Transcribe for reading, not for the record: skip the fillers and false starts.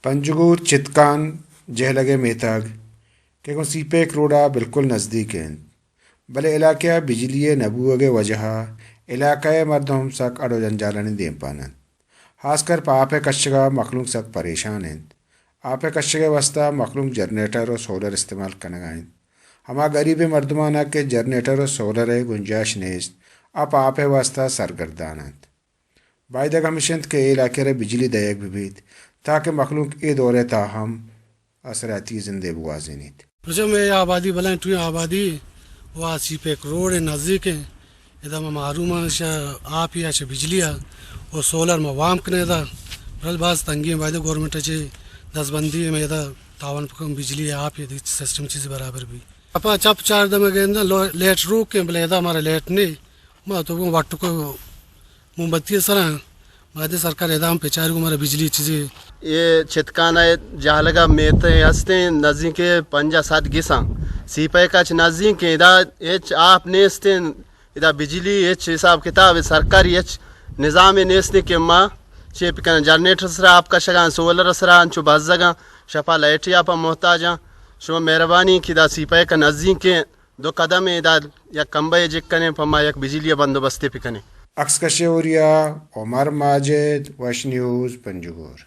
पंजगूर चितकान जहलगे मेहताग के को सीपे करोड़ा बिल्कुल नज़दीक हैं भले इलाके बिजली नबूगे वजह इलाक़े मर्दम सक अड़ो जंजालन दे पानन खासकर पापे कशगा मखलूक सक परेशान हैं आपे कशगे वस्ता मखलूक जनरेटर और सोलर इस्तेमाल करना हमा गरीब मर्दमाना के जनरेटर और सोलर गुंजाइश नेस्त आप आपे वास्ता सरगर्दान बायदा कमीशन के इलाके बिजली दयक भी ताकि मखलूक ए दौरे ताहम असराती जिंदे बुआजीनीत में आबादी बलाएं टू आबादी वासी पे करोड़ नज़दीक है इधर में मारूम आप ही अच्छे बिजली है और सोलर में वाम कने इधर बल बास तंगी वायदे गवर्नमेंट अच्छे 10 बंदी में इधर तावन पकम बिजली है आप ये सिस्टम चीज़ बराबर भी अपा चप 4 दम गए ना लेट रूक के बोले इधर हमारा लेट नहीं मैं तो वो वाटू को मोमबत्ती सर वादे सरकार इधर हम पेचार को हमारा बिजली चीज़ें ये चितकाना जहलगा मेते हस्ते नज़दीक 5-7 गिसा सीपे का नज़दीक इधर एच आप नेस्ते इधर बिजली एच हिसाब किताब सरकारी एच निज़ाम नेस्ते के माँ चेप का जनरेटर सरा आपका शगा सोलर सरा चु बज़गा शपा लाइट या पा मोहताजा शो मेहरबानी किदा सीपे का नज़दीक दो कदम इधर या कंबे जिक्कने पमा एक बिजली बंदोबस्ती पिकने अक्स कशेवरिया उमर माजिद वश न्यूज़ पंजगूर।